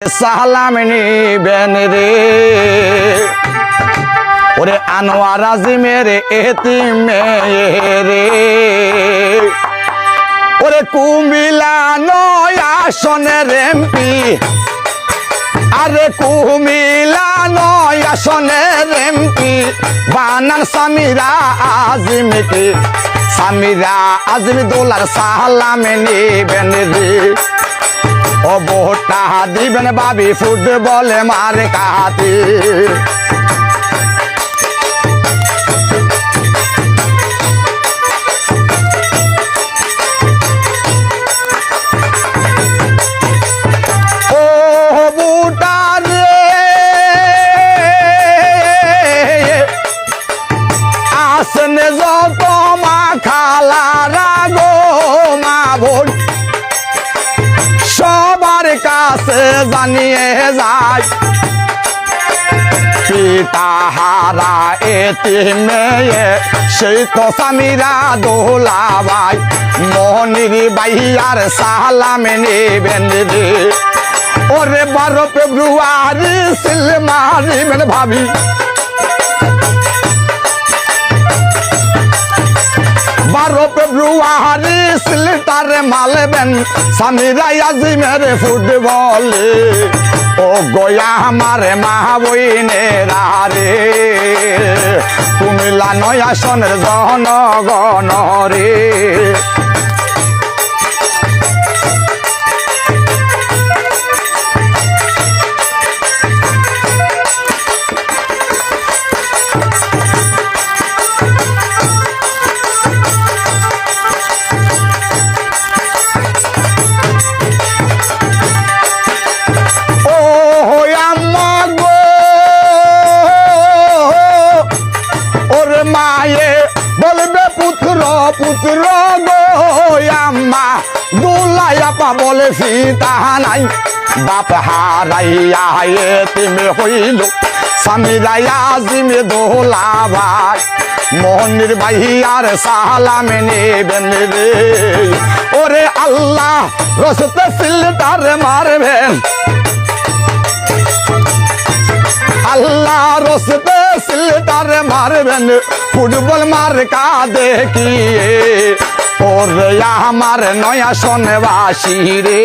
সালাম নিবেন রে ওরে আনোয়ার আজিমের এতিম মেয়ে রে ওরে কুমিল্লা নয় আসনের এমপি আরে কুমিল্লা নয় আসনের এমপি বানান সামিরা আজিমকে সামিরা আজিম দোলার সালাম নিবেন রে ও ভোটটা দিবেন বাবি ফুটবলে মারে কাহাতে ও বুটা রে আসনে যত মা খালা রাগো মা ভোট সবার কাছে জানিয়ে যায় পিতা হারা এতিম মেয়ে সেই তো সামিরা দোলাবাই মনির ভাইয়ার সালাম নিবেন রে ওরে 12 ফেব্রুয়ারি সিল মারিবেন ভাবি ফেব্রুয়ারি সিলটারে মালবেন সামিরা আজিমের ফুটবলে ও গয়া আমারে মা বইনেরা রে কুমিল্লা নয় আসনের জনগণ রে বলবে পুত্র পুত্র গো আম্মা দুলাইয়াপা বলে সীতা নাই বাপ হারাইয়া এতিম হইল সামিরা আজিমে দোলা ভাই মনির ভাইয়ার সালাম নিবেন রে ওরে আল্লাহ রসতে সিলটার মারবেন আল্লাহ রসতে সিলটার মারবেন ফুটবল মার্কা দেখিয়ে ওরে আমার নয়া সনবাসী রে